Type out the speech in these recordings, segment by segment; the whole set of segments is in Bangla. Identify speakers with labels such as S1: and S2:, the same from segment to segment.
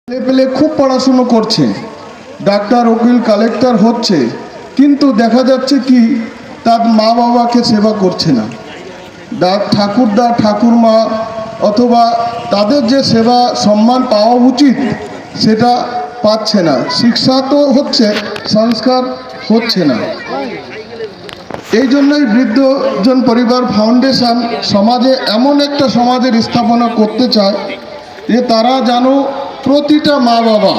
S1: ছেলেপেলে খুব পড়াশুনো করছে, ডাক্তার, উকিল, কালেক্টর হচ্ছে, কিন্তু দেখা যাচ্ছে কি তার মা বাবাকে সেবা করছে না। ঠাকুরদা, ঠাকুরমা অথবা তাদের যে সেবা সম্মান পাওয়া উচিত সেটা পাচ্ছে না। শিক্ষা তো হচ্ছে, সংস্কার হচ্ছে না। এই জন্যই বৃদ্ধজন পরিবার ফাউন্ডেশন সমাজে এমন একটা সমাজের স্থাপনা করতে চায় যে তারা যেন প্রতিটা মা বাবা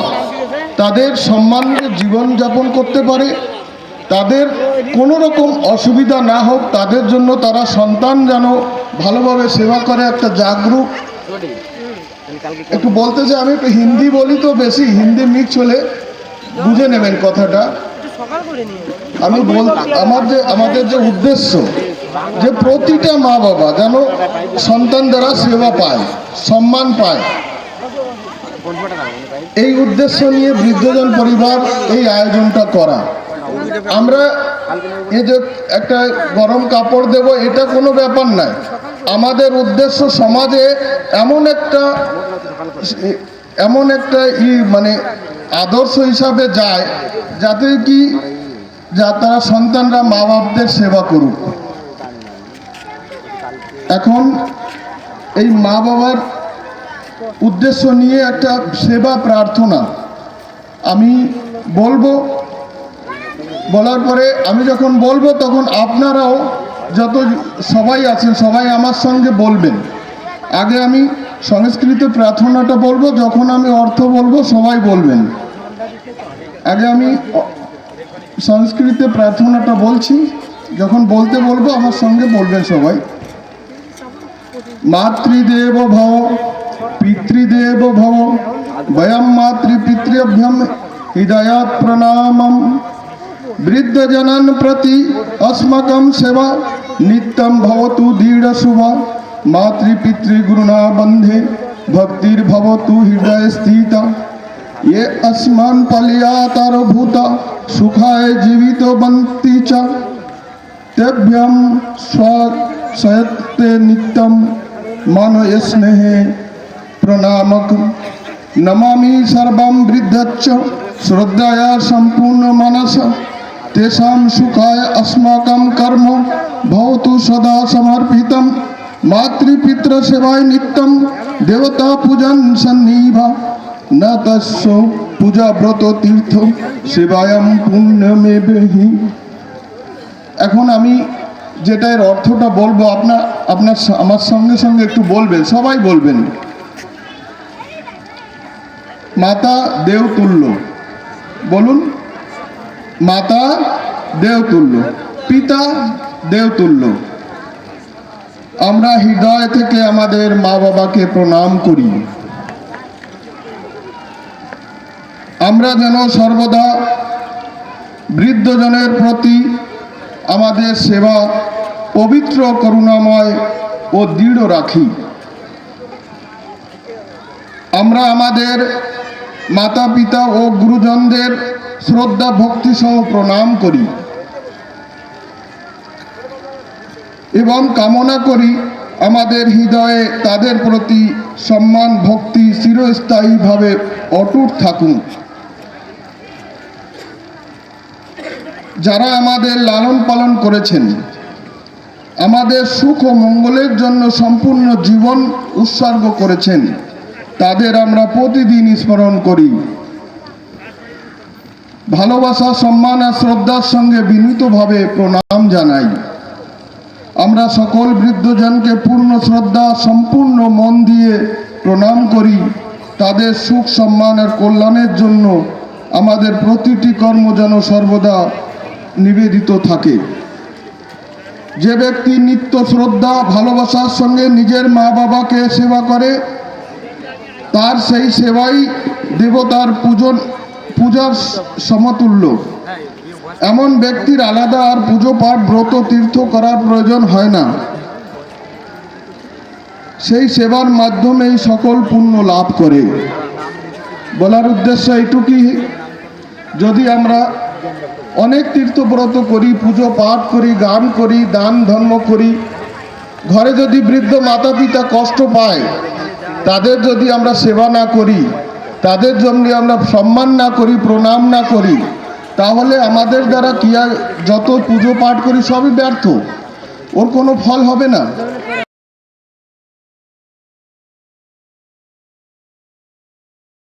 S1: তাদের সম্মানের জীবনযাপন করতে পারে, তাদের কোনো রকম অসুবিধা না হোক, তাদের জন্য তারা সন্তান যেন ভালোভাবে সেবা করে। একটা জাগরুক, একটু বলতে চাই, আমি একটু হিন্দি বলি তো, বেশি হিন্দি মিক্স হলে বুঝে নেবেন কথাটা। আমি আমাদের যে উদ্দেশ্য যে প্রতিটা মা বাবা যেন সন্তান দ্বারা সেবা পায়, সম্মান পায়, এই উদ্দেশ্য নিয়ে বৃদ্ধজন পরিবার এই আয়োজনটা করা। আমরা এই যে একটা গরম কাপড় দেব, এটা কোনো ব্যাপার নয়। আমাদের উদ্দেশ্য সমাজে এমন একটা মানে আদর্শ হিসাবে যায় যাতে কি তারা সন্তানরা মা বাপদের সেবা করুক। এখন এই মা বাবার উদ্দেশ্য নিয়ে একটা সেবা প্রার্থনা আমি বলবো। বলার পরে আমি যখন বলবো তখন আপনারাও যত সবাই আছেন সবাই আমার সঙ্গে বলবেন। আগে আমি সংস্কৃত প্রার্থনাটা বলবো, যখন আমি অর্থ বলবো সবাই বলবেন। আগে আমি সংস্কৃতে প্রার্থনাটা বলছি, যখন বলতে বলবো আমার সঙ্গে বলবেন সবাই। মাতৃদেব ভব, পিতৃদেব ভব, বয়ম মাতৃপিতৃভ্যম হৃদয়াৎ প্রণামম। বৃদ্ধজনান প্রতি अस्मकं सेवा नित्यं भवतु दृढ़ शुभा। मातृपितृगुरुणा बंधे भक्तिर्भवतु हृदय स्थिता। ये अस्मान् पल्यातारभूता सुखाय जीवित बन्ति च। तेभ्यं स्वयते नित्यं मानय स्नेहे प्रणामकं। नमामि सर्वं वृद्धच्च श्रद्धया संपूर्ण मनसा। तेषां सुखाय अस्माकं कर्म भवतु सदा समर्पितं। मातृपितृसेवाय नित्यं देवता पूजन सन्निभा। न तस्य पूजा व्रत तीर्थ सेवायं पुण्यमेवेहि। এখন আমি যেটা এর অর্থটা বলবো আপনার আমার সঙ্গে সঙ্গে একটু বলবেন, সবাই বলবেন। মাতা দেবতুল্য, বলুন। মাতা দেবতুল্য, পিতা দেবতুল্য। আমরা হৃদয় থেকে আমাদের মা বাবাকে প্রণাম করি। আমরা যেন সর্বদা বৃদ্ধজনের প্রতি আমাদের সেবা পবিত্র, করুণাময় ও দৃঢ় রাখি। আমরা আমাদের মাতা পিতা ও গুরুজনদের শ্রদ্ধা ভক্তি সহ প্রণাম করি এবং কামনা করি আমাদের হৃদয়ে তাদের প্রতি সম্মান ভক্তি চিরস্থায়ীভাবে অটুট থাকুক। যারা আমাদের লালন পালন করেছেন, আমাদের সুখ ও মঙ্গলের জন্য সম্পূর্ণ জীবন উৎসর্গ করেছেন, তাদের আমরা প্রতিদিন স্মরণ করি। ভালোবাসা, সম্মান আর শ্রদ্ধার সঙ্গে বিনীতভাবে প্রণাম জানাই। আমরা সকল বৃদ্ধজনকে পূর্ণ শ্রদ্ধা, সম্পূর্ণ মন দিয়ে প্রণাম করি। তাদের সুখ, সম্মান আর কল্যাণের জন্য আমাদের প্রতিটি কর্ম যেন সর্বদা নিবেদিত থাকে। যে ব্যক্তি নিত্য শ্রদ্ধা, ভালোবাসার সঙ্গে নিজের মা বাবাকে সেবা করে, তার সেই সেবাই দেবতার পূজার সমতুল্য। এমন ব্যক্তির আলাদা আর পুজো পাঠ, ব্রত, তীর্থ করার প্রয়োজন হয় না। সেই সেবার মাধ্যমেই সকল পুণ্য লাভ করে। বলার উদ্দেশ্য এইটুকুই, যদি আমরা অনেক তীর্থব্রত করি, পুজো পাঠ করি, গান করি, দান ধর্ম করি, ঘরে যদি বৃদ্ধ মাতা পিতা কষ্ট পায়, তাদের যদি আমরা সেবা না করি তাদের জন্য আমরা সম্মান না করি, প্রণাম না করি, তাহলে আমাদের দ্বারা যত পুজো পাঠ করি সবই ব্যর্থ, ওর কোনো ফল হবে না।